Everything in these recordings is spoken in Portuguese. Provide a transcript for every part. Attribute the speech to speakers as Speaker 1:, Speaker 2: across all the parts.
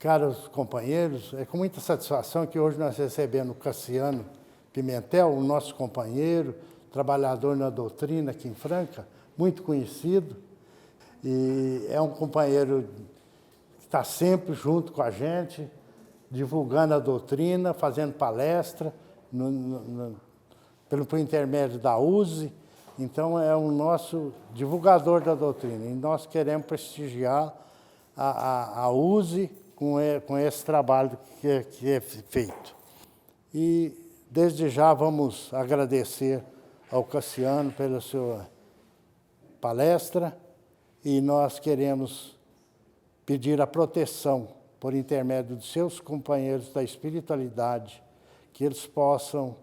Speaker 1: Caros companheiros, é com muita satisfação que hoje nós recebemos o Cassiano Pimentel, o nosso companheiro, trabalhador na doutrina aqui em Franca, muito conhecido, e é um companheiro que está sempre junto com a gente, divulgando a doutrina, fazendo palestra, por intermédio da USE. Então, é o nosso divulgador da doutrina. E nós queremos prestigiar a USE com esse trabalho que é feito. E, desde já, vamos agradecer ao Cassiano pela sua palestra e nós queremos pedir a proteção, por intermédio de seus companheiros da espiritualidade, que eles possam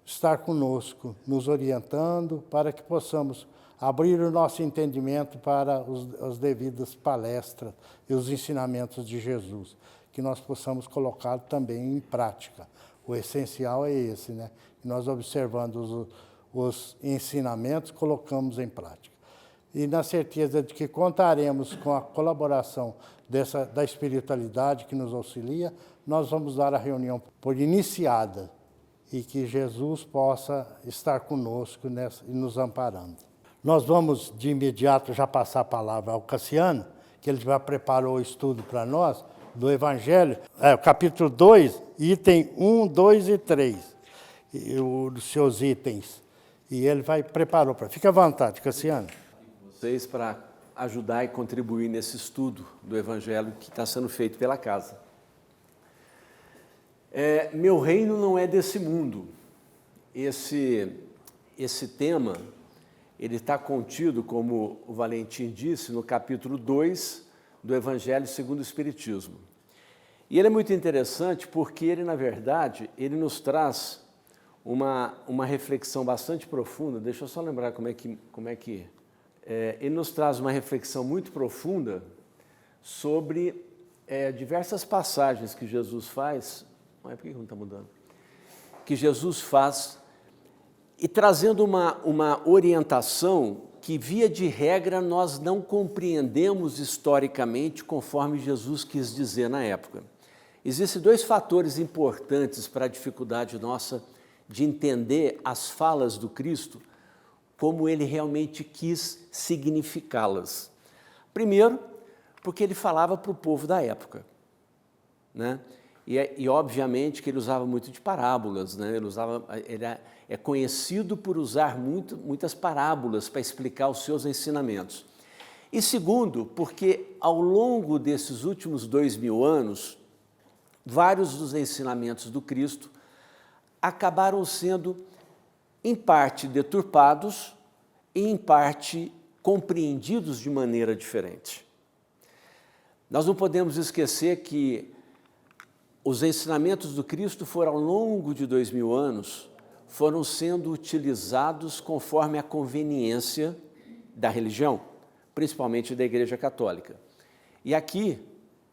Speaker 1: estar conosco, nos orientando, para que possamos abrir o nosso entendimento para as devidas palestras e os ensinamentos de Jesus, que nós possamos colocar também em prática. O essencial é esse, né? Nós, observando os ensinamentos, colocamos em prática. E na certeza de que contaremos com a colaboração da espiritualidade que nos auxilia, nós vamos dar a reunião por iniciada e que Jesus possa estar conosco e nos amparando. Nós vamos, de imediato, já passar a palavra ao Cassiano, que ele já preparou o estudo para nós, do Evangelho, capítulo 2, item 1, 2 e 3, os seus itens. E ele preparou para... Fique à vontade, Cassiano.
Speaker 2: Vocês para ajudar e contribuir nesse estudo do Evangelho que está sendo feito pela casa. Meu reino não é desse mundo. Esse tema, ele está contido, como o Valentim disse, no capítulo 2 do Evangelho segundo o Espiritismo. E ele é muito interessante porque ele, na verdade, ele nos traz uma reflexão bastante profunda. Deixa eu só lembrar como é que ele nos traz uma reflexão muito profunda sobre diversas passagens que Jesus faz. Por que não está mudando? Que Jesus faz, e trazendo uma orientação que, via de regra, nós não compreendemos historicamente conforme Jesus quis dizer na época. Existem dois fatores importantes para a dificuldade nossa de entender as falas do Cristo, como ele realmente quis significá-las. Primeiro, porque ele falava para o povo da época, né? E obviamente que ele usava muito de parábolas, né? Ele é conhecido por usar muitas parábolas para explicar os seus ensinamentos. E segundo, porque ao longo desses últimos 2000 anos, vários dos ensinamentos do Cristo acabaram sendo, em parte, deturpados e, em parte, compreendidos de maneira diferente. Nós não podemos esquecer que os ensinamentos do Cristo foram, ao longo de 2000 anos, foram sendo utilizados conforme a conveniência da religião, principalmente da Igreja Católica. E aqui,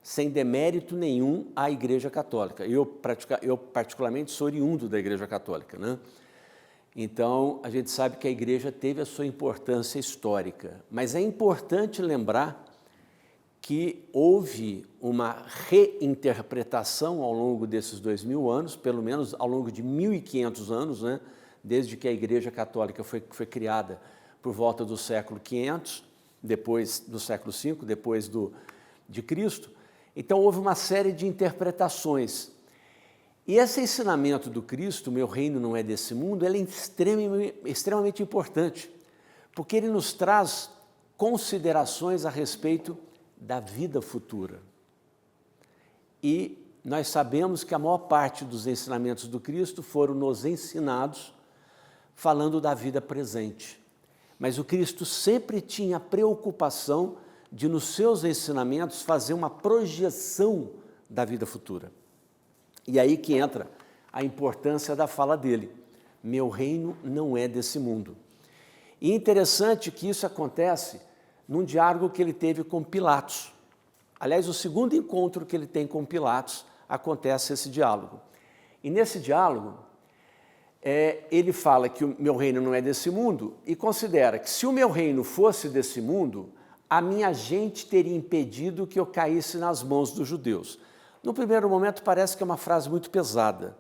Speaker 2: sem demérito nenhum à Igreja Católica. Eu particularmente, sou oriundo da Igreja Católica, né? Então, a gente sabe que a Igreja teve a sua importância histórica, mas é importante lembrar que houve uma reinterpretação ao longo desses 2000 anos, pelo menos ao longo de 1500 anos, né? Desde que a Igreja Católica foi criada por volta do século 500, depois do século V, depois de Cristo. Então, houve uma série de interpretações. E esse ensinamento do Cristo, meu reino não é desse mundo, ele é extremamente importante, porque ele nos traz considerações a respeito da vida futura. E nós sabemos que a maior parte dos ensinamentos do Cristo foram nos ensinados falando da vida presente. Mas o Cristo sempre tinha a preocupação de, nos seus ensinamentos, fazer uma projeção da vida futura. E aí que entra a importância da fala dele. Meu reino não é desse mundo. E é interessante que isso acontece num diálogo que ele teve com Pilatos. Aliás, o segundo encontro que ele tem com Pilatos, acontece esse diálogo. E nesse diálogo, ele fala que o meu reino não é desse mundo e considera que, se o meu reino fosse desse mundo, a minha gente teria impedido que eu caísse nas mãos dos judeus. No primeiro momento parece que é uma frase muito pesada,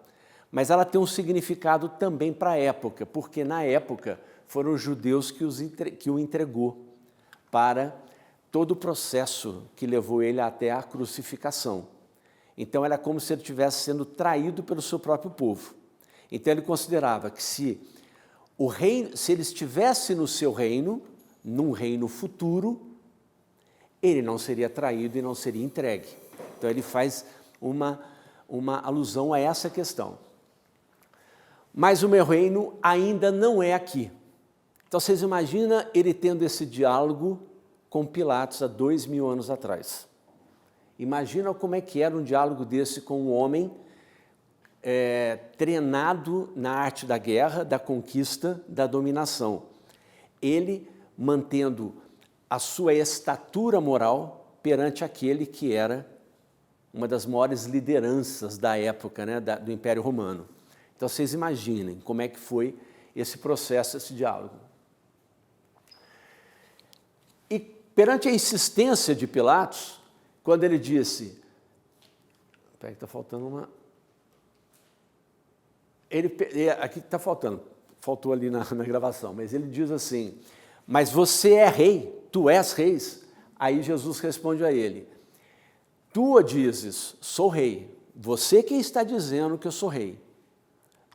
Speaker 2: mas ela tem um significado também para a época, porque na época foram os judeus que o entregou para todo o processo que levou ele até a crucificação. Então era como se ele estivesse sendo traído pelo seu próprio povo. Então ele considerava que se ele estivesse no seu reino, num reino futuro, ele não seria traído e não seria entregue. Então ele faz uma alusão a essa questão. Mas o meu reino ainda não é aqui. Então vocês imaginam ele tendo esse diálogo com Pilatos há 2000 anos atrás. Imagina como é que era um diálogo desse com um homem treinado na arte da guerra, da conquista, da dominação. Ele mantendo a sua estatura moral perante aquele que era uma das maiores lideranças da época, né, do Império Romano. Então vocês imaginem como é que foi esse processo, esse diálogo. E perante a insistência de Pilatos, quando ele disse, espera que está faltando uma... aqui está faltou ali na gravação, mas ele diz assim, mas você é rei, tu és rei. Aí Jesus responde a ele, tu dizes, sou rei, você que está dizendo que eu sou rei.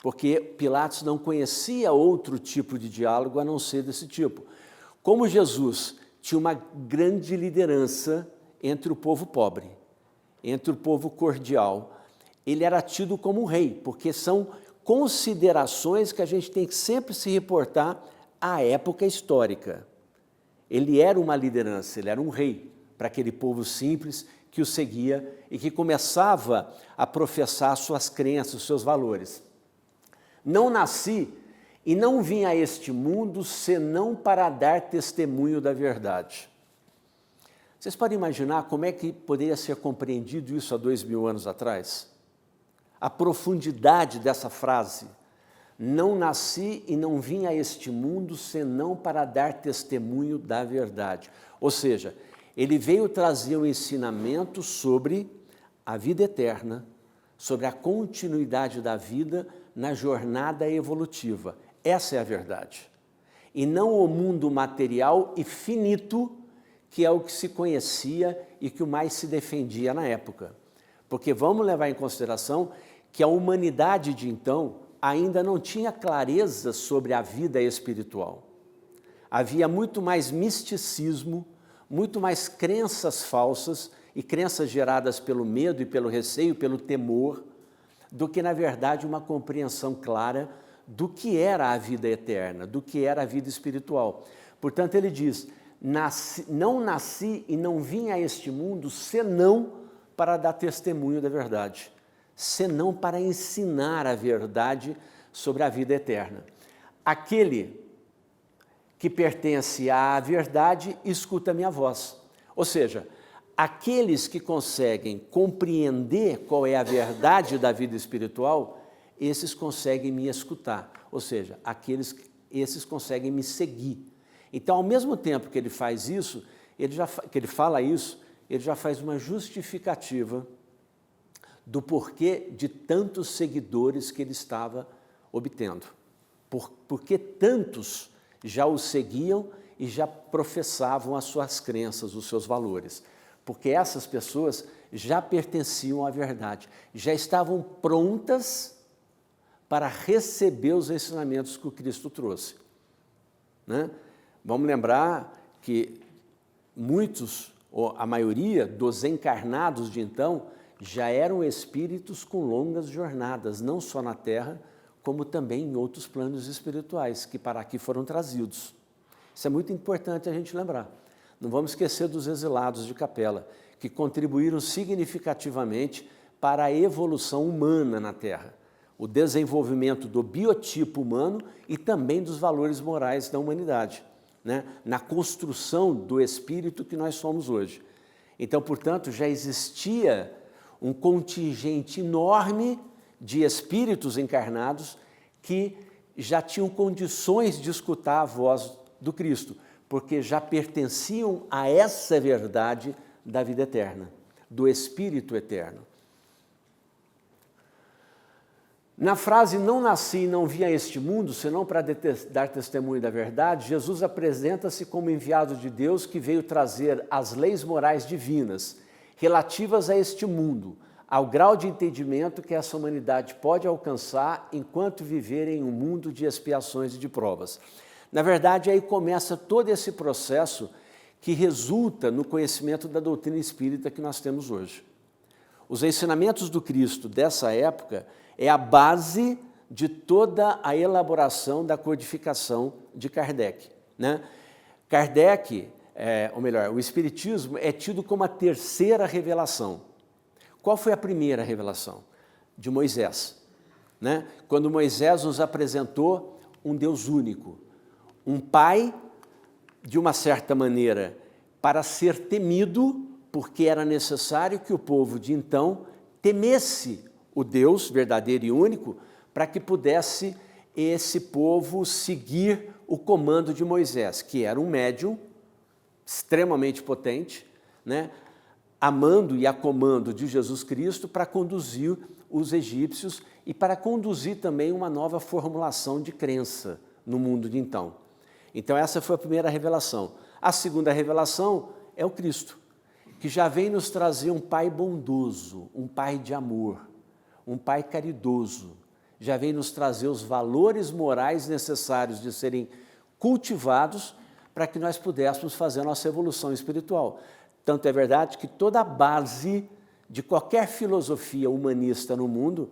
Speaker 2: Porque Pilatos não conhecia outro tipo de diálogo a não ser desse tipo. Como Jesus tinha uma grande liderança entre o povo pobre, entre o povo cordial, ele era tido como um rei, porque são considerações que a gente tem que sempre se reportar à época histórica. Ele era uma liderança, ele era um rei para aquele povo simples que o seguia e que começava a professar suas crenças, os seus valores. Não nasci e não vim a este mundo senão para dar testemunho da verdade. Vocês podem imaginar como é que poderia ser compreendido isso há 2000 anos atrás? A profundidade dessa frase. Não nasci e não vim a este mundo senão para dar testemunho da verdade. Ou seja, ele veio trazer um ensinamento sobre a vida eterna, sobre a continuidade da vida na jornada evolutiva. Essa é a verdade. E não o mundo material e finito, que é o que se conhecia e que o mais se defendia na época. Porque vamos levar em consideração que a humanidade de então ainda não tinha clareza sobre a vida espiritual. Havia muito mais misticismo, muito mais crenças falsas e crenças geradas pelo medo e pelo receio, pelo temor, do que, na verdade, uma compreensão clara do que era a vida eterna, do que era a vida espiritual. Portanto, ele diz, não nasci e não vim a este mundo senão para dar testemunho da verdade, senão para ensinar a verdade sobre a vida eterna. Aquele que pertence à verdade escuta a minha voz. Ou seja, aqueles que conseguem compreender qual é a verdade da vida espiritual, esses conseguem me escutar. Ou seja, esses conseguem me seguir. Então, ao mesmo tempo que ele faz isso, que ele fala isso, ele já faz uma justificativa do porquê de tantos seguidores que ele estava obtendo. Porque tantos já o seguiam e já professavam as suas crenças, os seus valores. Porque essas pessoas já pertenciam à verdade, já estavam prontas para receber os ensinamentos que o Cristo trouxe. Né? Vamos lembrar que muitos, ou a maioria dos encarnados de então, já eram espíritos com longas jornadas, não só na Terra, como também em outros planos espirituais, que para aqui foram trazidos. Isso é muito importante a gente lembrar. Não vamos esquecer dos exilados de Capela, que contribuíram significativamente para a evolução humana na Terra, o desenvolvimento do biotipo humano e também dos valores morais da humanidade, né? Na construção do espírito que nós somos hoje. Então, portanto, já existia um contingente enorme de espíritos encarnados que já tinham condições de escutar a voz do Cristo, porque já pertenciam a essa verdade da vida eterna, do Espírito eterno. Na frase, não nasci e não vi a este mundo, senão para dar testemunho da verdade, Jesus apresenta-se como enviado de Deus que veio trazer as leis morais divinas relativas a este mundo, ao grau de entendimento que essa humanidade pode alcançar enquanto viver em um mundo de expiações e de provas. Na verdade, aí começa todo esse processo que resulta no conhecimento da doutrina espírita que nós temos hoje. Os ensinamentos do Cristo dessa época é a base de toda a elaboração da codificação de Kardec, né? Kardec, ou melhor, o Espiritismo é tido como a terceira revelação. Qual foi a primeira revelação? De Moisés, né? Quando Moisés nos apresentou um Deus único, um Pai, de uma certa maneira, para ser temido, porque era necessário que o povo de então temesse o Deus verdadeiro e único, para que pudesse esse povo seguir o comando de Moisés, que era um médium extremamente potente, né, amando e a comando de Jesus Cristo para conduzir os egípcios e para conduzir também uma nova formulação de crença no mundo de então. Então essa foi a primeira revelação. A segunda revelação é o Cristo, que já vem nos trazer um Pai bondoso, um Pai de amor, um Pai caridoso, já vem nos trazer os valores morais necessários de serem cultivados para que nós pudéssemos fazer a nossa evolução espiritual. Tanto é verdade que toda a base de qualquer filosofia humanista no mundo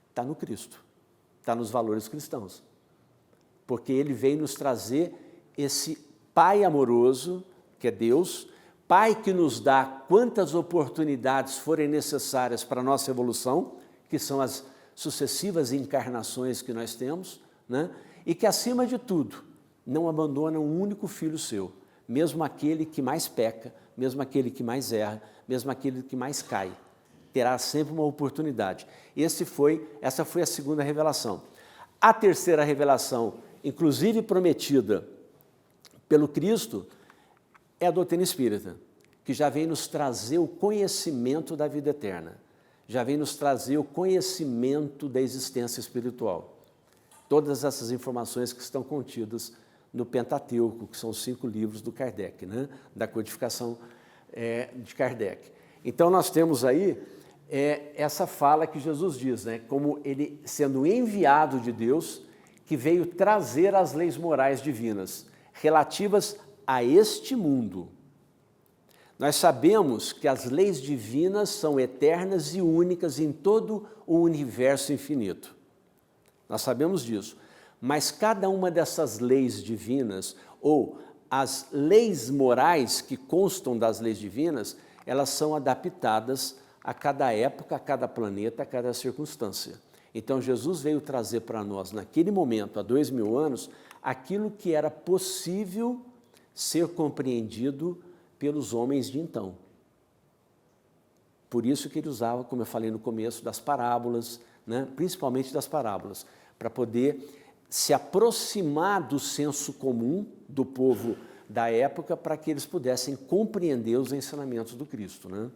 Speaker 2: está no Cristo, está nos valores cristãos, porque ele vem nos trazer esse Pai amoroso, que é Deus, Pai que nos dá quantas oportunidades forem necessárias para a nossa evolução, que são as sucessivas encarnações que nós temos, né? E que, acima de tudo, não abandona um único filho seu, mesmo aquele que mais peca, mesmo aquele que mais erra, mesmo aquele que mais cai. Terá sempre uma oportunidade. Essa foi a segunda revelação. A terceira revelação, inclusive prometida pelo Cristo, é a doutrina espírita, que já vem nos trazer o conhecimento da vida eterna, já vem nos trazer o conhecimento da existência espiritual. Todas essas informações que estão contidas no Pentateuco, que são os 5 livros do Kardec, né? Da codificação de Kardec. Então nós temos aí essa fala que Jesus diz, né? Como ele sendo enviado de Deus, que veio trazer as leis morais divinas, relativas a este mundo. Nós sabemos que as leis divinas são eternas e únicas em todo o universo infinito. Nós sabemos disso. Mas cada uma dessas leis divinas, ou as leis morais que constam das leis divinas, elas são adaptadas a cada época, a cada planeta, a cada circunstância. Então Jesus veio trazer para nós, naquele momento, há 2000 anos, aquilo que era possível ser compreendido pelos homens de então. Por isso que ele usava, como eu falei no começo, das parábolas, né? Principalmente das parábolas, para poder se aproximar do senso comum do povo da época, para que eles pudessem compreender os ensinamentos do Cristo, né?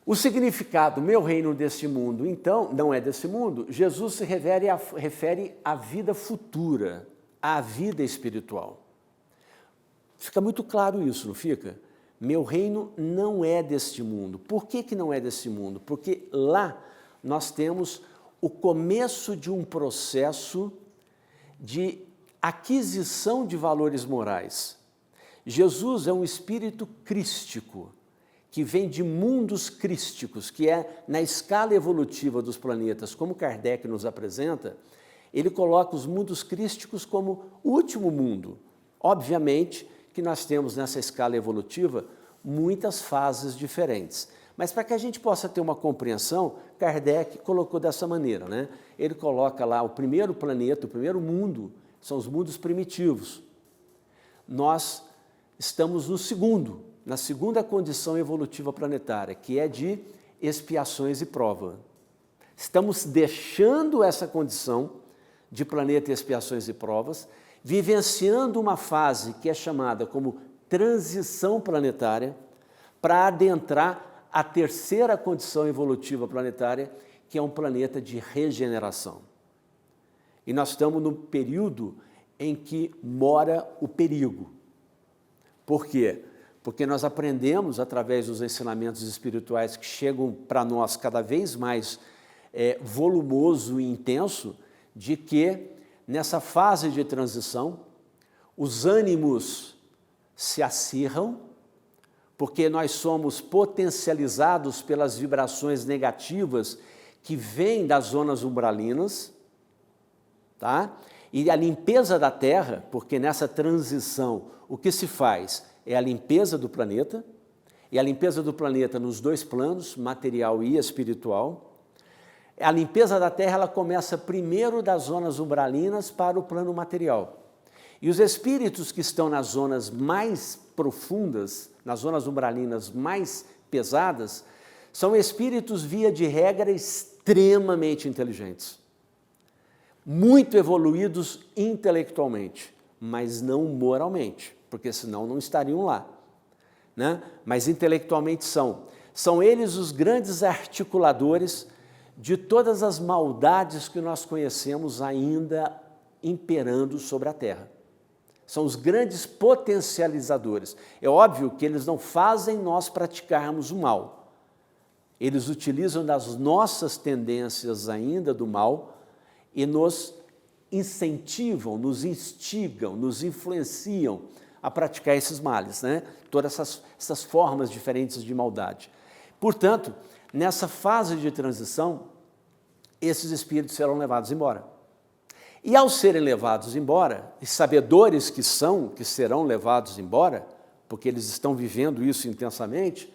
Speaker 2: O significado, meu reino deste mundo, então, não é desse mundo. Jesus se refere à vida futura, à vida espiritual. Fica muito claro isso, não fica? Meu reino não é deste mundo. Por que não é deste mundo? Porque lá nós temos o começo de um processo de aquisição de valores morais. Jesus é um espírito crístico, que vem de mundos crísticos, que é na escala evolutiva dos planetas, como Kardec nos apresenta, ele coloca os mundos crísticos como o último mundo. Obviamente que nós temos nessa escala evolutiva muitas fases diferentes. Mas para que a gente possa ter uma compreensão, Kardec colocou dessa maneira, né? Ele coloca lá o primeiro planeta, o primeiro mundo, são os mundos primitivos. Nós estamos no segundo, na segunda condição evolutiva planetária, que é de expiações e prova. Estamos deixando essa condição de planeta, expiações e provas, vivenciando uma fase que é chamada como transição planetária, para adentrar a terceira condição evolutiva planetária, que é um planeta de regeneração. E nós estamos no período em que mora o perigo. Por quê? Porque nós aprendemos, através dos ensinamentos espirituais que chegam para nós cada vez mais volumoso e intenso, de que nessa fase de transição, os ânimos se acirram, porque nós somos potencializados pelas vibrações negativas que vêm das zonas umbralinas, tá? E a limpeza da Terra, porque nessa transição o que se faz é a limpeza do planeta, e a limpeza do planeta nos dois planos, material e espiritual. A limpeza da Terra ela começa primeiro das zonas umbralinas para o plano material. E os espíritos que estão nas zonas mais profundas, nas zonas umbralinas mais pesadas, são espíritos, via de regra, extremamente inteligentes, muito evoluídos intelectualmente, mas não moralmente, porque senão não estariam lá, né? Mas intelectualmente são eles os grandes articuladores de todas as maldades que nós conhecemos ainda imperando sobre a Terra. São os grandes potencializadores. É óbvio que eles não fazem nós praticarmos o mal. Eles utilizam das nossas tendências ainda do mal e nos incentivam, nos instigam, nos influenciam a praticar esses males, né? Todas essas formas diferentes de maldade. Portanto, nessa fase de transição, esses espíritos serão levados embora. E ao serem levados embora, e sabedores que serão levados embora, porque eles estão vivendo isso intensamente,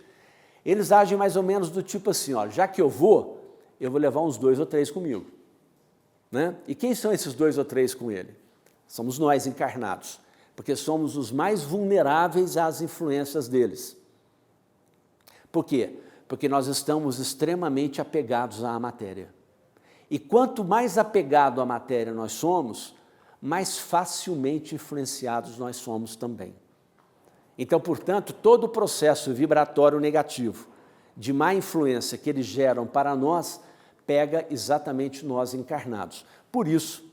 Speaker 2: eles agem mais ou menos do tipo assim, ó, já que eu vou levar uns 2 ou 3 comigo, né? E quem são esses 2 ou 3 com ele? Somos nós encarnados, porque somos os mais vulneráveis às influências deles. Por quê? Porque nós estamos extremamente apegados à matéria. E quanto mais apegado à matéria nós somos, mais facilmente influenciados nós somos também. Então, portanto, todo o processo vibratório negativo de má influência que eles geram para nós, pega exatamente nós encarnados. Por isso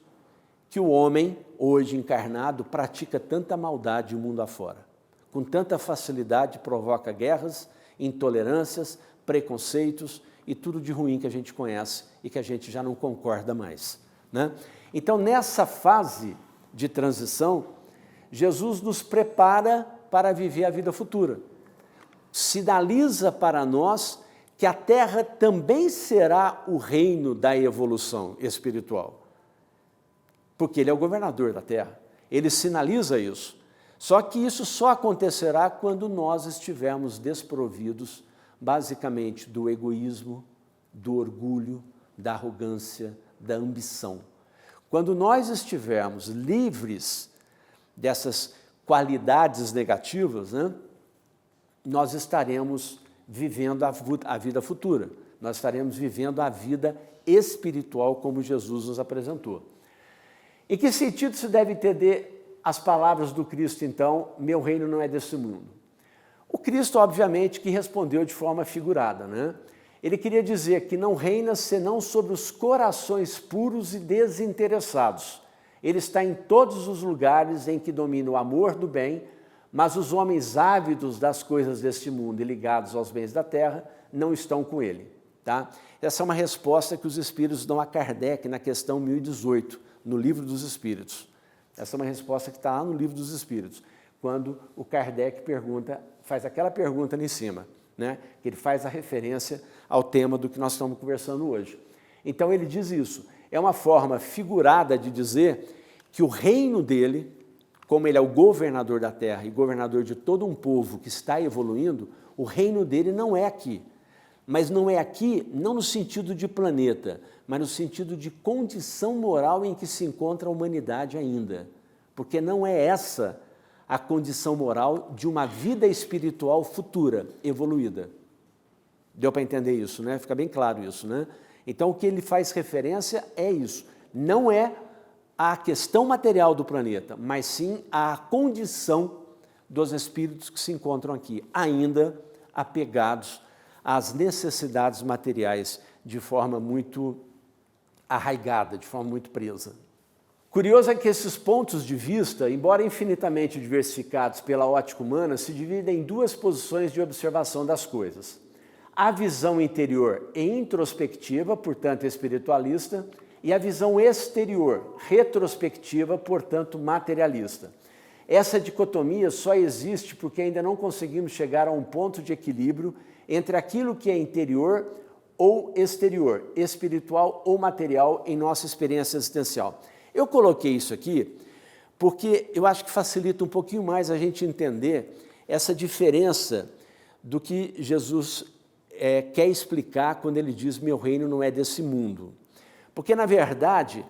Speaker 2: que o homem, hoje encarnado, pratica tanta maldade o mundo afora. Com tanta facilidade provoca guerras, intolerâncias, preconceitos e tudo de ruim que a gente conhece e que a gente já não concorda mais, né? Então, nessa fase de transição, Jesus nos prepara para viver a vida futura. Sinaliza para nós que a Terra também será o reino da evolução espiritual, porque Ele é o governador da Terra. Ele sinaliza isso. Só que isso só acontecerá quando nós estivermos desprovidos, basicamente, do egoísmo, do orgulho, da arrogância, da ambição. Quando nós estivermos livres dessas qualidades negativas, né, nós estaremos vivendo a vida futura, nós estaremos vivendo a vida espiritual como Jesus nos apresentou. Em que sentido se deve entender as palavras do Cristo, então, meu reino não é desse mundo? O Cristo, obviamente, que respondeu de forma figurada, né? Ele queria dizer que não reina senão sobre os corações puros e desinteressados. Ele está em todos os lugares em que domina o amor do bem, mas os homens ávidos das coisas deste mundo e ligados aos bens da terra não estão com ele, tá? Essa é uma resposta que os Espíritos dão a Kardec na questão 1018, no Livro dos Espíritos. Essa é uma resposta que está lá no Livro dos Espíritos, quando o Kardec faz aquela pergunta ali em cima, né? Que ele faz a referência ao tema do que nós estamos conversando hoje. Então ele diz isso, é uma forma figurada de dizer que o reino dele, como ele é o governador da terra e governador de todo um povo que está evoluindo, o reino dele não é aqui. Mas não é aqui, não no sentido de planeta, mas no sentido de condição moral em que se encontra a humanidade ainda. Porque não é essa a condição moral de uma vida espiritual futura, evoluída. Deu para entender isso, né? Fica bem claro isso, né? Então, o que ele faz referência é isso. Não é à questão material do planeta, mas sim à condição dos espíritos que se encontram aqui, ainda apegados às necessidades materiais de forma muito arraigada, de forma muito presa. Curioso é que esses pontos de vista, embora infinitamente diversificados pela ótica humana, se dividem em duas posições de observação das coisas. A visão interior e introspectiva, portanto espiritualista, e a visão exterior, retrospectiva, portanto materialista. Essa dicotomia só existe porque ainda não conseguimos chegar a um ponto de equilíbrio entre aquilo que é interior ou exterior, espiritual ou material em nossa experiência existencial. Eu coloquei isso aqui porque eu acho que facilita um pouquinho mais a gente entender essa diferença do que Jesus quer explicar quando ele diz meu reino não é desse mundo. Porque, na verdade,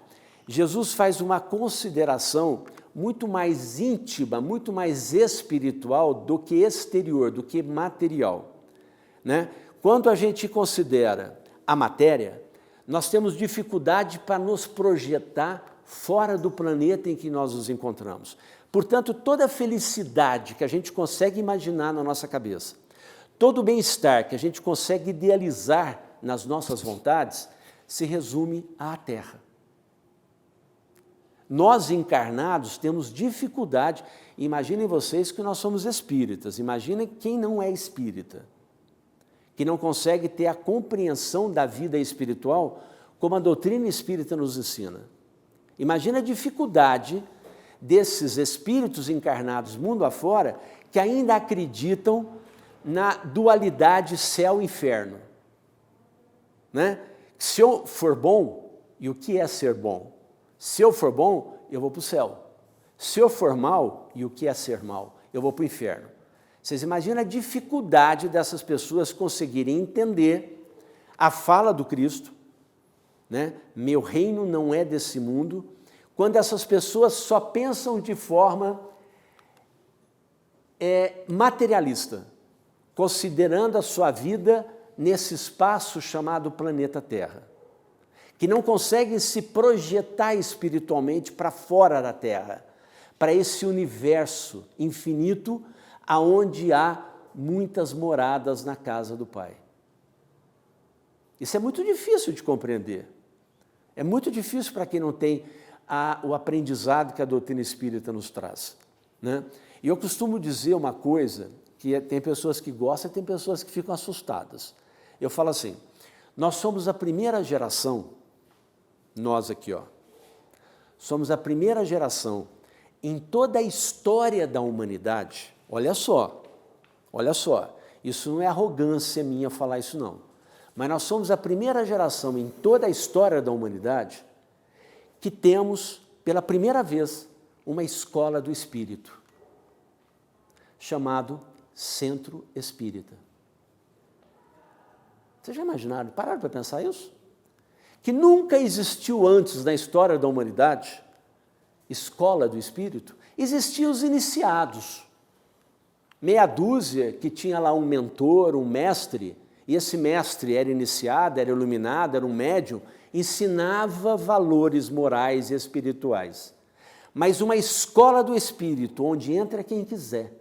Speaker 2: Jesus faz uma consideração muito mais íntima, muito mais espiritual do que exterior, do que material, né? Quando a gente considera a matéria, nós temos dificuldade para nos projetar fora do planeta em que nós nos encontramos. Portanto, toda a felicidade que a gente consegue imaginar na nossa cabeça, todo o bem-estar que a gente consegue idealizar nas nossas vontades, se resume à Terra. Nós encarnados temos dificuldade, imaginem vocês que nós somos espíritas, imaginem quem não é espírita, que não consegue ter a compreensão da vida espiritual como a doutrina espírita nos ensina. Imagina a dificuldade desses espíritos encarnados mundo afora que ainda acreditam na dualidade céu-inferno, né? Se eu for bom, e o que é ser bom? Se eu for bom, eu vou para o céu. Se eu for mal, e o que é ser mal? Eu vou para o inferno. Vocês imaginam a dificuldade dessas pessoas conseguirem entender a fala do Cristo, né? Meu reino não é desse mundo, quando essas pessoas só pensam de forma materialista, considerando a sua vida nesse espaço chamado planeta Terra, que não conseguem se projetar espiritualmente para fora da Terra, para esse universo infinito, aonde há muitas moradas na casa do Pai. Isso é muito difícil de compreender. É muito difícil para quem não tem o aprendizado que a doutrina espírita nos traz, né? E eu costumo dizer uma coisa, que tem pessoas que gostam e tem pessoas que ficam assustadas. Eu falo assim, nós somos a primeira geração, nós aqui, somos a primeira geração em toda a história da humanidade, olha só, isso não é arrogância minha falar isso não, mas nós somos a primeira geração em toda a história da humanidade que temos, pela primeira vez, uma escola do espírito, chamado Centro Espírita. Vocês já imaginaram, pararam para pensar isso? Que nunca existiu antes na história da humanidade escola do espírito, existiam os iniciados, meia dúzia que tinha lá um mentor, um mestre, e esse mestre era iniciado, era iluminado, era um médium, ensinava valores morais e espirituais. Mas uma escola do espírito, onde entra quem quiser,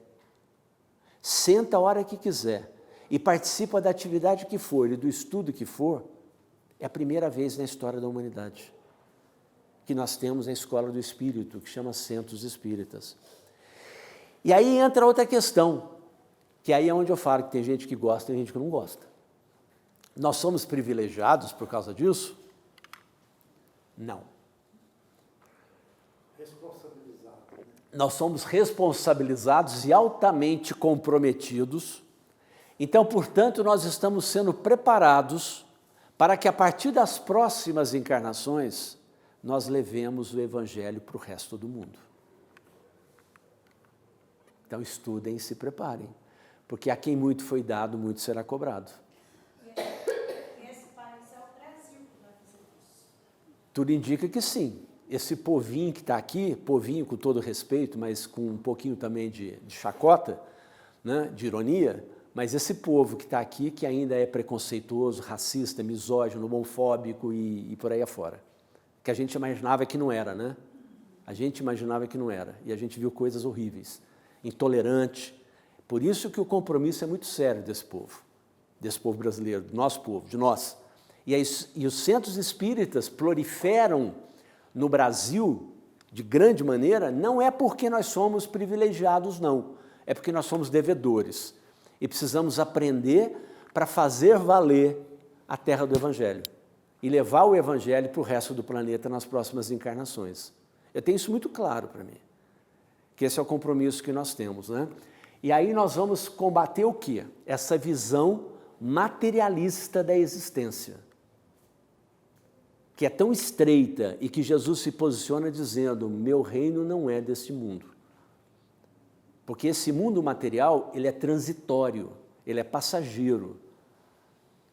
Speaker 2: senta a hora que quiser e participa da atividade que for e do estudo que for, é a primeira vez na história da humanidade que nós temos a escola do espírito, que chama Centros Espíritas. E aí entra outra questão, que aí é onde eu falo que tem gente que gosta e tem gente que não gosta. Nós somos privilegiados por causa disso? Não. Nós somos responsabilizados e altamente comprometidos. Então, portanto, nós estamos sendo preparados para que, a partir das próximas encarnações, nós levemos o Evangelho para o resto do mundo. Então, estudem e se preparem, porque a quem muito foi dado, muito será cobrado.
Speaker 3: Esse país é o Brasil que vai fazer isso?
Speaker 2: Tudo indica que sim. Esse povinho que está aqui, povinho com todo respeito, mas com um pouquinho também de chacota, né, de ironia, mas esse povo que está aqui, que ainda é preconceituoso, racista, misógino, homofóbico e por aí afora, que a gente imaginava que não era, né? A gente imaginava que não era, e a gente viu coisas horríveis, intolerante. Por isso que o compromisso é muito sério desse povo brasileiro, do nosso povo, de nós. E os centros espíritas proliferam no Brasil de grande maneira, não é porque nós somos privilegiados, não. É porque nós somos devedores. E precisamos aprender para fazer valer a terra do Evangelho. E levar o Evangelho para o resto do planeta nas próximas encarnações. Eu tenho isso muito claro para mim. Que esse é o compromisso que nós temos, né? E aí nós vamos combater o quê? Essa visão materialista da existência, que é tão estreita e que Jesus se posiciona dizendo, meu reino não é deste mundo. Porque esse mundo material, ele é transitório, ele é passageiro.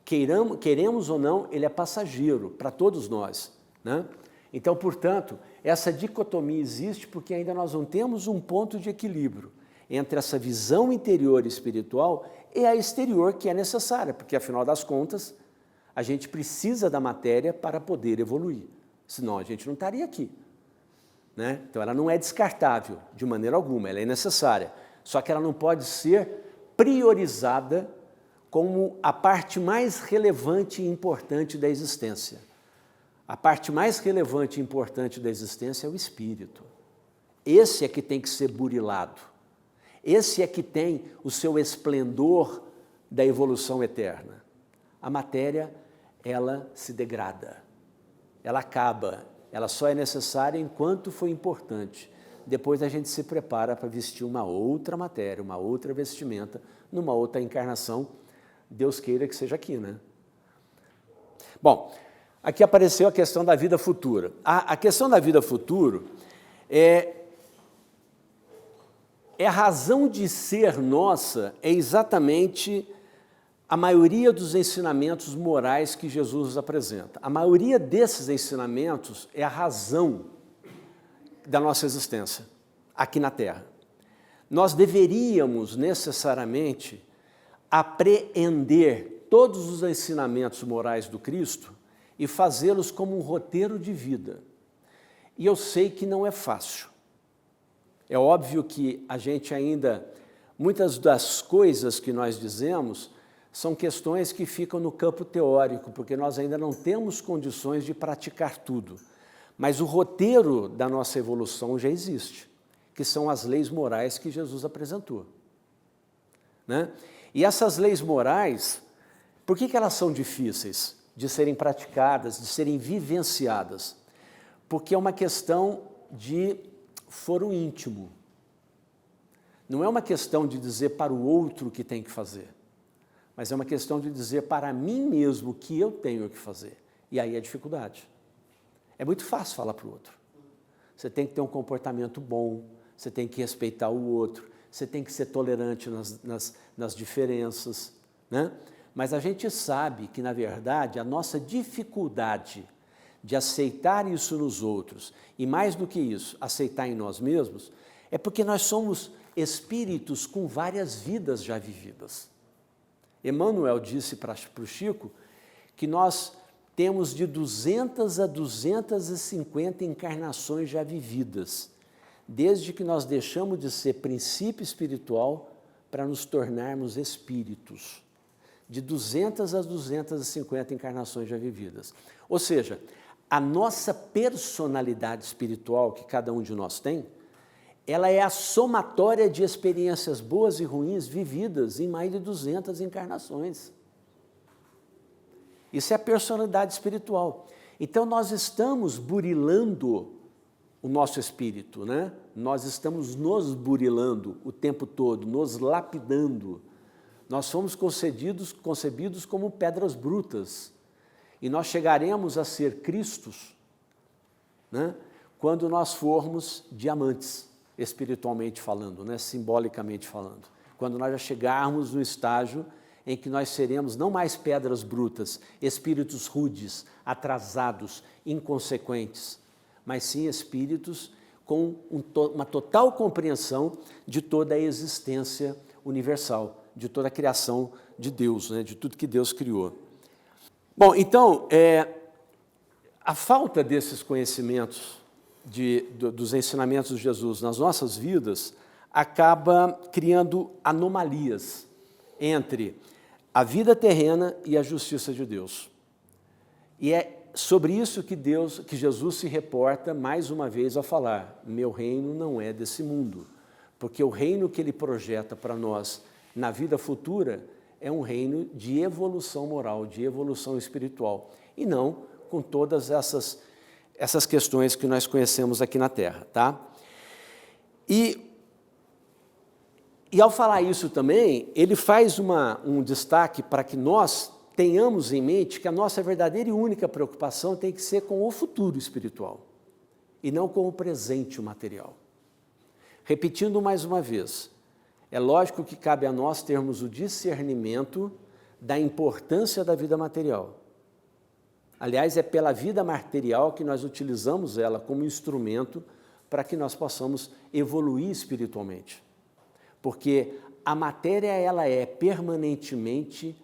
Speaker 2: Queremos ou não, ele é passageiro para todos nós, né? Então, portanto, essa dicotomia existe porque ainda nós não temos um ponto de equilíbrio entre essa visão interior espiritual e a exterior que é necessária, porque, afinal das contas, a gente precisa da matéria para poder evoluir, senão a gente não estaria aqui, né? Então, ela não é descartável de maneira alguma, ela é necessária, só que ela não pode ser priorizada como a parte mais relevante e importante da existência. A parte mais relevante e importante da existência é o espírito. Esse é que tem que ser burilado. Esse é que tem o seu esplendor da evolução eterna. A matéria, ela se degrada, ela acaba, ela só é necessária enquanto foi importante. Depois a gente se prepara para vestir uma outra matéria, uma outra vestimenta, numa outra encarnação. Deus queira que seja aqui, né? Bom, aqui apareceu a questão da vida futura. A questão da vida futura é a razão de ser nossa, é exatamente a maioria dos ensinamentos morais que Jesus nos apresenta. A maioria desses ensinamentos é a razão da nossa existência aqui na Terra. Nós deveríamos necessariamente apreender todos os ensinamentos morais do Cristo e fazê-los como um roteiro de vida. E eu sei que não é fácil. É óbvio que a gente ainda, muitas das coisas que nós dizemos são questões que ficam no campo teórico, porque nós ainda não temos condições de praticar tudo. Mas o roteiro da nossa evolução já existe, que são as leis morais que Jesus apresentou, né? E essas leis morais, por que elas são difíceis de serem praticadas, de serem vivenciadas? Porque é uma questão de foro íntimo. Não é uma questão de dizer para o outro o que tem que fazer, mas é uma questão de dizer para mim mesmo o que eu tenho que fazer. E aí é dificuldade. É muito fácil falar para o outro. Você tem que ter um comportamento bom, você tem que respeitar o outro, você tem que ser tolerante nas diferenças, né? Mas a gente sabe que, na verdade, a nossa dificuldade de aceitar isso nos outros, e mais do que isso, aceitar em nós mesmos, é porque nós somos espíritos com várias vidas já vividas. Emmanuel disse para o Chico que nós temos de 200 a 250 encarnações já vividas, desde que nós deixamos de ser princípio espiritual para nos tornarmos espíritos. De 200 a 250 encarnações já vividas. Ou seja, a nossa personalidade espiritual, que cada um de nós tem, ela é a somatória de experiências boas e ruins vividas em mais de 200 encarnações. Isso é a personalidade espiritual. Então, nós estamos burilando o nosso espírito, né? Nós estamos nos burilando o tempo todo, nos lapidando. Nós somos concebidos como pedras brutas. E nós chegaremos a ser Cristos, né? Quando nós formos diamantes, espiritualmente falando, né? Simbolicamente falando. Quando nós já chegarmos no estágio em que nós seremos não mais pedras brutas, espíritos rudes, atrasados, inconsequentes, mas sim espíritos com uma total compreensão de toda a existência universal, de toda a criação de Deus, né, de tudo que Deus criou. Bom, então, a falta desses conhecimentos dos ensinamentos de Jesus nas nossas vidas acaba criando anomalias entre a vida terrena e a justiça de Deus. E é sobre isso que Jesus se reporta mais uma vez a falar: meu reino não é desse mundo, porque o reino que ele projeta para nós na vida futura é um reino de evolução moral, de evolução espiritual, e não com todas essas questões que nós conhecemos aqui na Terra, tá? E ao falar isso também, ele faz um destaque para que nós tenhamos em mente que a nossa verdadeira e única preocupação tem que ser com o futuro espiritual e não com o presente material. Repetindo mais uma vez, é lógico que cabe a nós termos o discernimento da importância da vida material. Aliás, é pela vida material que nós utilizamos ela como instrumento para que nós possamos evoluir espiritualmente. Porque a matéria ela é permanentemente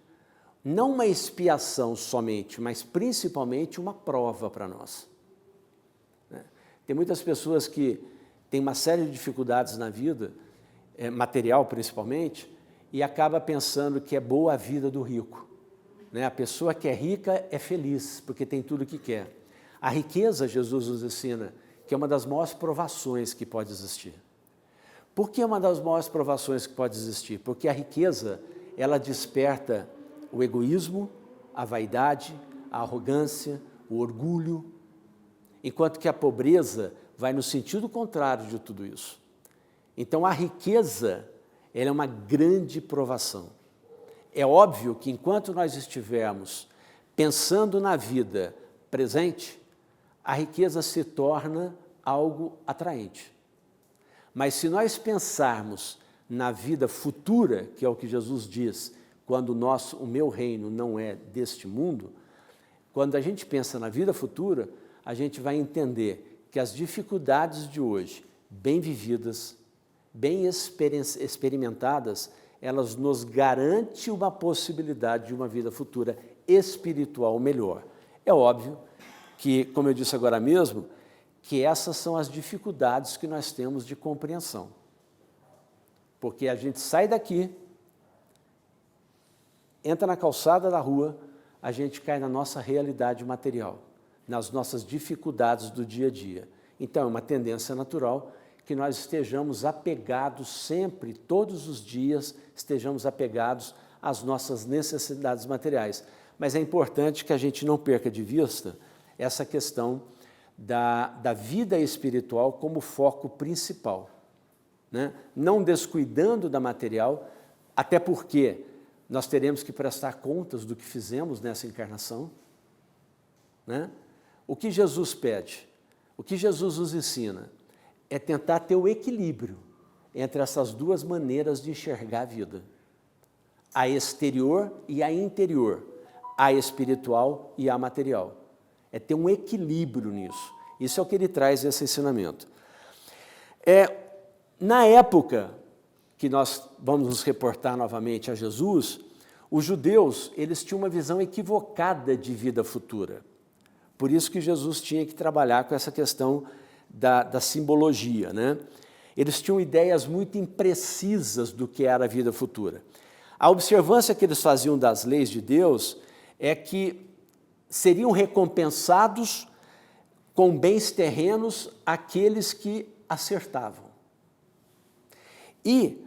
Speaker 2: não uma expiação somente, mas principalmente uma prova para nós. Tem muitas pessoas que têm uma série de dificuldades na vida, material principalmente, e acaba pensando que é boa a vida do rico. A pessoa que é rica é feliz, porque tem tudo o que quer. A riqueza, Jesus nos ensina, que é uma das maiores provações que pode existir. Por que é uma das maiores provações que pode existir? Porque a riqueza, ela desperta o egoísmo, a vaidade, a arrogância, o orgulho, enquanto que a pobreza vai no sentido contrário de tudo isso. Então, a riqueza, ela é uma grande provação. É óbvio que enquanto nós estivermos pensando na vida presente, a riqueza se torna algo atraente. Mas se nós pensarmos na vida futura, que é o que Jesus diz, quando o meu reino não é deste mundo, quando a gente pensa na vida futura, a gente vai entender que as dificuldades de hoje, bem vividas, bem experimentadas, elas nos garantem uma possibilidade de uma vida futura espiritual melhor. É óbvio que, como eu disse agora mesmo, que essas são as dificuldades que nós temos de compreensão. Porque a gente sai daqui, entra na calçada da rua, a gente cai na nossa realidade material, nas nossas dificuldades do dia a dia. Então, é uma tendência natural que nós estejamos apegados sempre, todos os dias, estejamos apegados às nossas necessidades materiais. Mas é importante que a gente não perca de vista essa questão da vida espiritual como foco principal, Não descuidando da material, até porque nós teremos que prestar contas do que fizemos nessa encarnação. O que Jesus pede, o que Jesus nos ensina, é tentar ter o equilíbrio entre essas duas maneiras de enxergar a vida. A exterior e a interior, a espiritual e a material. É ter um equilíbrio nisso. Isso é o que ele traz esse ensinamento. Na época que nós vamos nos reportar novamente a Jesus, os judeus eles tinham uma visão equivocada de vida futura. Por isso que Jesus tinha que trabalhar com essa questão da simbologia. Eles tinham ideias muito imprecisas do que era a vida futura. A observância que eles faziam das leis de Deus é que seriam recompensados com bens terrenos aqueles que acertavam. E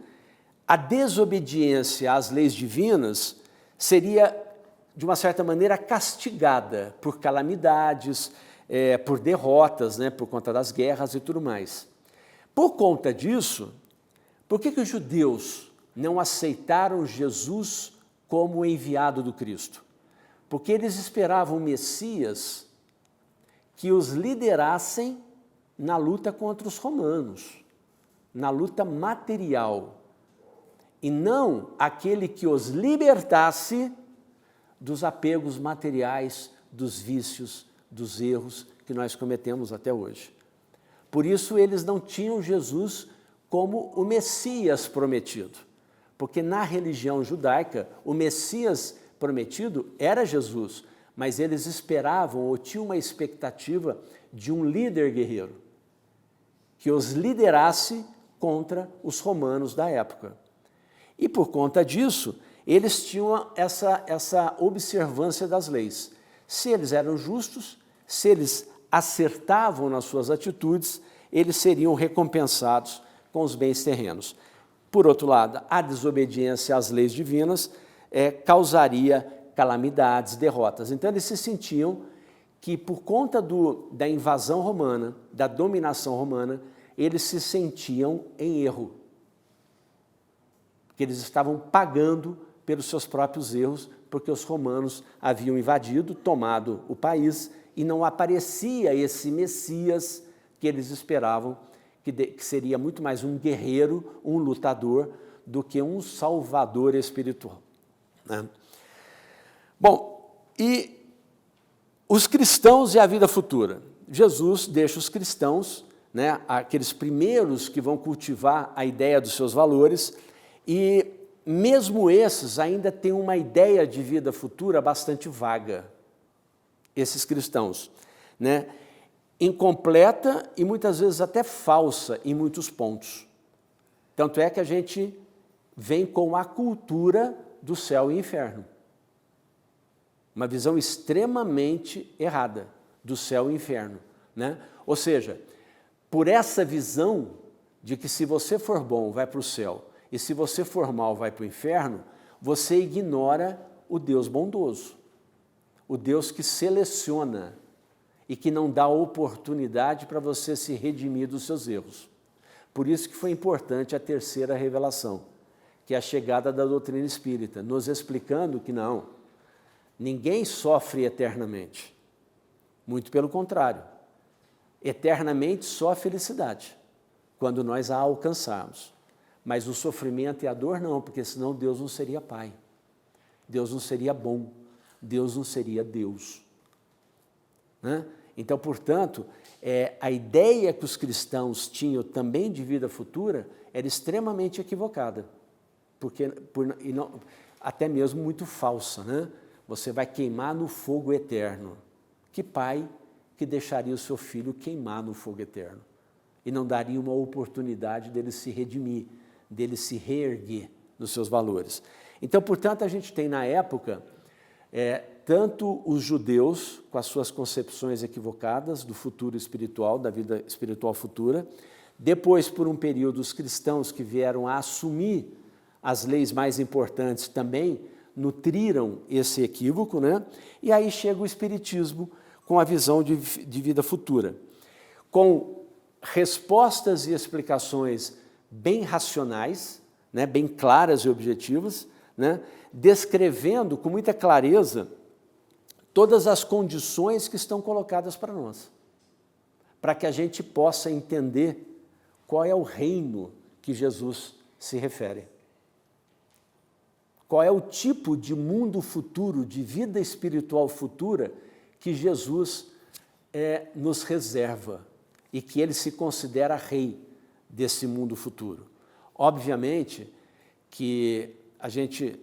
Speaker 2: a desobediência às leis divinas seria, de uma certa maneira, castigada por calamidades, por derrotas, por conta das guerras e tudo mais. Por conta disso, por que os judeus não aceitaram Jesus como o enviado do Cristo? Porque eles esperavam um Messias que os liderassem na luta contra os romanos, na luta material, e não aquele que os libertasse dos apegos materiais, dos vícios, dos erros que nós cometemos até hoje. Por isso, eles não tinham Jesus como o Messias prometido, porque na religião judaica, o Messias prometido era Jesus, mas eles esperavam ou tinham uma expectativa de um líder guerreiro, que os liderasse contra os romanos da época. E por conta disso, eles tinham essa observância das leis. Se eles eram justos, se eles acertavam nas suas atitudes, eles seriam recompensados com os bens terrenos. Por outro lado, a desobediência às leis divinas causaria calamidades, derrotas. Então, eles se sentiam que, por conta da invasão romana, da dominação romana, eles se sentiam em erro. Porque eles estavam pagando pelos seus próprios erros, porque os romanos haviam invadido, tomado o país, e não aparecia esse Messias que eles esperavam, que seria muito mais um guerreiro, um lutador, do que um salvador espiritual, né? Bom, e os cristãos e a vida futura. Jesus deixa os cristãos, né, aqueles primeiros que vão cultivar a ideia dos seus valores, e mesmo esses ainda têm uma ideia de vida futura bastante vaga, esses cristãos, né? Incompleta e muitas vezes até falsa em muitos pontos. Tanto é que a gente vem com a cultura do céu e inferno. Uma visão extremamente errada do céu e inferno, né? Ou seja, por essa visão de que se você for bom, vai para o céu, e se você for mal, vai para o inferno, você ignora o Deus bondoso, o Deus que seleciona e que não dá oportunidade para você se redimir dos seus erros. Por isso que foi importante a terceira revelação, que é a chegada da doutrina espírita, nos explicando que não, ninguém sofre eternamente. Muito pelo contrário, eternamente só a felicidade, quando nós a alcançarmos. Mas o sofrimento e a dor não, porque senão Deus não seria Pai, Deus não seria bom, Deus não seria Deus, né? Então, portanto, a ideia que os cristãos tinham também de vida futura era extremamente equivocada, até mesmo muito falsa, né? Você vai queimar no fogo eterno. Que pai que deixaria o seu filho queimar no fogo eterno e não daria uma oportunidade dele se redimir, dele se reerguer nos seus valores? Então, portanto, a gente tem na época tanto os judeus com as suas concepções equivocadas do futuro espiritual, da vida espiritual futura, depois, por um período, os cristãos que vieram a assumir as leis mais importantes também nutriram esse equívoco, né? E aí chega o Espiritismo com a visão de vida futura, com respostas e explicações bem racionais, né? Bem claras e objetivas, né? Descrevendo com muita clareza todas as condições que estão colocadas para nós, para que a gente possa entender qual é o reino que Jesus se refere. Qual é o tipo de mundo futuro, de vida espiritual futura que Jesus nos reserva e que ele se considera rei desse mundo futuro. Obviamente que a gente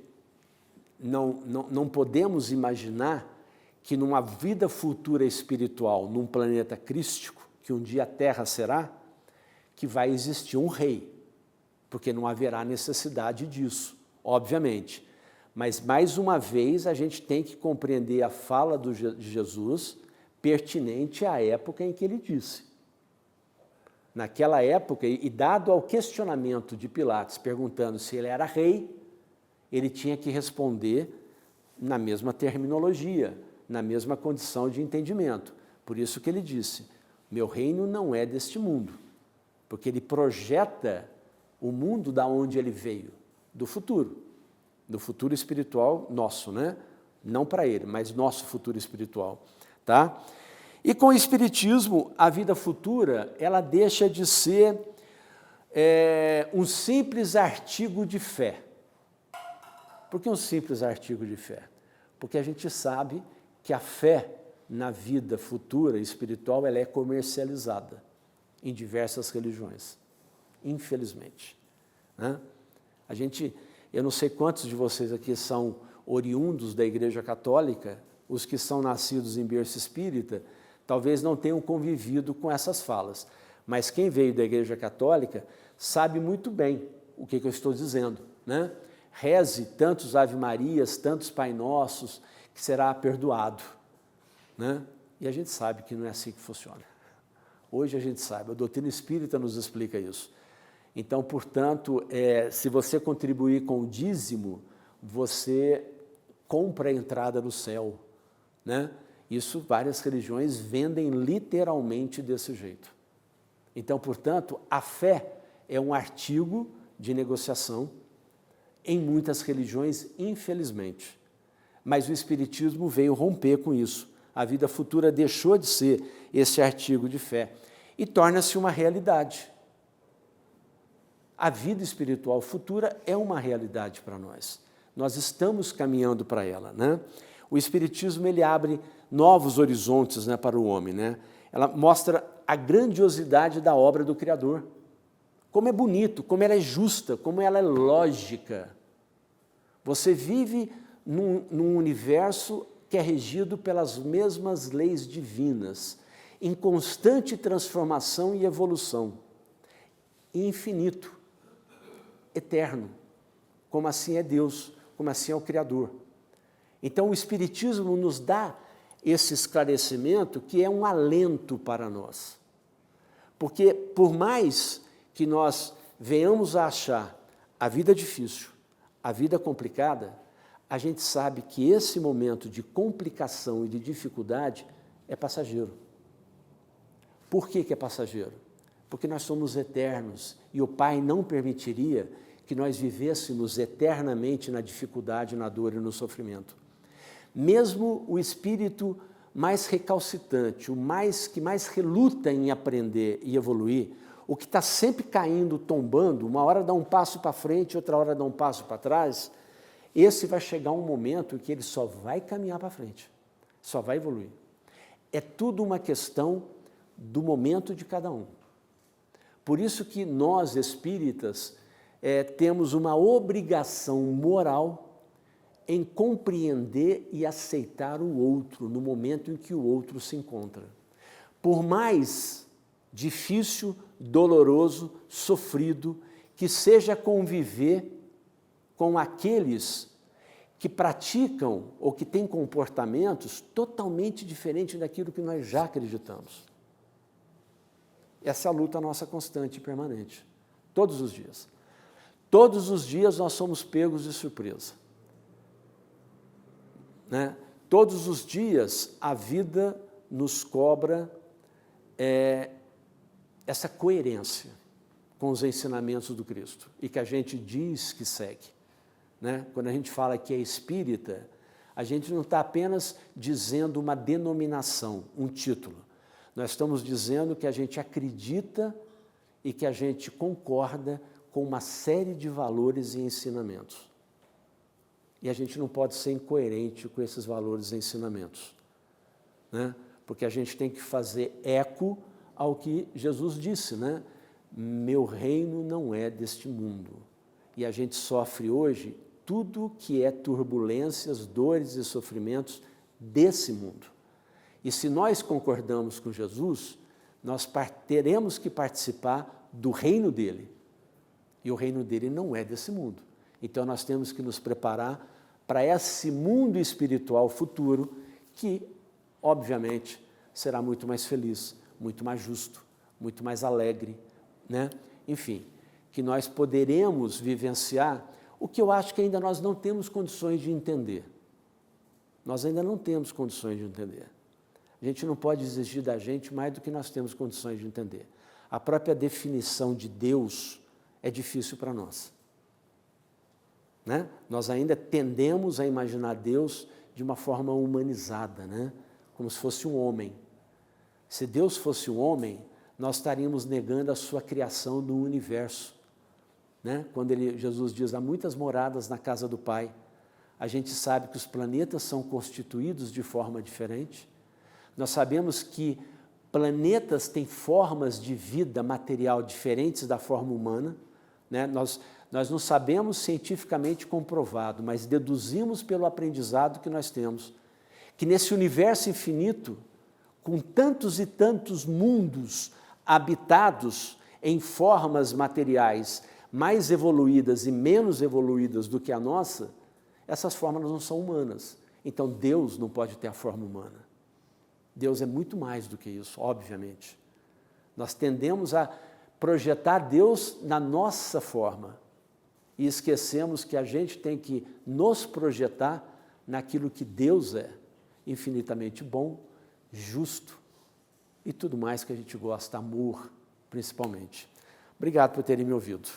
Speaker 2: não podemos imaginar que numa vida futura espiritual, num planeta crístico, que um dia a Terra será, que vai existir um rei, porque não haverá necessidade disso, obviamente. Mas, mais uma vez, a gente tem que compreender a fala de Jesus pertinente à época em que ele disse. Naquela época, e dado ao questionamento de Pilatos, perguntando se ele era rei, ele tinha que responder na mesma terminologia, na mesma condição de entendimento. Por isso que ele disse, meu reino não é deste mundo, porque ele projeta o mundo da onde ele veio, do futuro espiritual nosso, né? Não para ele, mas nosso futuro espiritual, tá? E com o Espiritismo, a vida futura, ela deixa de ser um simples artigo de fé. Por que um simples artigo de fé? Porque a gente sabe que a fé na vida futura espiritual ela é comercializada em diversas religiões, infelizmente, né? Eu não sei quantos de vocês aqui são oriundos da Igreja Católica, os que são nascidos em berço espírita, talvez não tenham convivido com essas falas, Mas quem veio da Igreja Católica sabe muito bem o que eu estou dizendo, né? Reze tantos Ave Marias, tantos Pai Nossos, que será perdoado, né? E a gente sabe que não é assim que funciona. Hoje a gente sabe, a doutrina espírita nos explica isso. Então, portanto, se você contribuir com o dízimo, você compra a entrada no céu, né? Isso várias religiões vendem literalmente desse jeito. Então, portanto, a fé é um artigo de negociação em muitas religiões, infelizmente. Mas o Espiritismo veio romper com isso. A vida futura deixou de ser esse artigo de fé e torna-se uma realidade. A vida espiritual futura é uma realidade para nós. Nós estamos caminhando para ela, né? O Espiritismo ele abre novos horizontes, né, para o homem, né? Ela mostra a grandiosidade da obra do Criador. Como é bonito, como ela é justa, como ela é lógica. Você vive num universo que é regido pelas mesmas leis divinas, em constante transformação e evolução, e infinito, eterno, como assim é Deus, como assim é o Criador. Então o Espiritismo nos dá esse esclarecimento que é um alento para nós. Porque por mais que nós venhamos a achar a vida difícil, a vida complicada, a gente sabe que esse momento de complicação e de dificuldade é passageiro. Por que é passageiro? Porque nós somos eternos e o Pai não permitiria que nós vivêssemos eternamente na dificuldade, na dor e no sofrimento. Mesmo o espírito mais recalcitrante, que mais reluta em aprender e evoluir, o que está sempre caindo, tombando, uma hora dá um passo para frente, outra hora dá um passo para trás, esse vai chegar um momento em que ele só vai caminhar para frente, só vai evoluir. É tudo uma questão do momento de cada um. Por isso que nós, espíritas, temos uma obrigação moral em compreender e aceitar o outro no momento em que o outro se encontra. Por mais difícil, doloroso, sofrido, que seja conviver com aqueles que praticam ou que têm comportamentos totalmente diferentes daquilo que nós já acreditamos. Essa é a luta nossa constante e permanente, todos os dias. Todos os dias nós somos pegos de surpresa, né? Todos os dias a vida nos cobra essa coerência com os ensinamentos do Cristo e que a gente diz que segue, né? Quando a gente fala que é espírita, a gente não está apenas dizendo uma denominação, um título. Nós estamos dizendo que a gente acredita e que a gente concorda com uma série de valores e ensinamentos. E a gente não pode ser incoerente com esses valores e ensinamentos, né? Porque a gente tem que fazer eco ao que Jesus disse, né? Meu reino não é deste mundo. E a gente sofre hoje tudo que é turbulências, dores e sofrimentos desse mundo. E se nós concordamos com Jesus, nós teremos que participar do reino dele. E o reino dele não é desse mundo. Então nós temos que nos preparar para esse mundo espiritual futuro que, obviamente, será muito mais feliz, muito mais justo, muito mais alegre, né? Enfim, que nós poderemos vivenciar o que eu acho que ainda nós não temos condições de entender. Nós ainda não temos condições de entender. A gente não pode exigir da gente mais do que nós temos condições de entender. A própria definição de Deus é difícil para nós, né? Nós ainda tendemos a imaginar Deus de uma forma humanizada, né? Como se fosse um homem. Se Deus fosse um homem, nós estaríamos negando a sua criação no universo, né? Quando Jesus diz, há muitas moradas na casa do Pai, a gente sabe que os planetas são constituídos de forma diferente. Nós sabemos que planetas têm formas de vida material diferentes da forma humana, né? Nós não sabemos cientificamente comprovado, mas deduzimos pelo aprendizado que nós temos, que nesse universo infinito, com tantos e tantos mundos habitados em formas materiais mais evoluídas e menos evoluídas do que a nossa, essas formas não são humanas. Então Deus não pode ter a forma humana. Deus é muito mais do que isso, obviamente. Nós tendemos a projetar Deus na nossa forma e esquecemos que a gente tem que nos projetar naquilo que Deus é, infinitamente bom, justo e tudo mais que a gente gosta, amor, principalmente. Obrigado por terem me ouvido.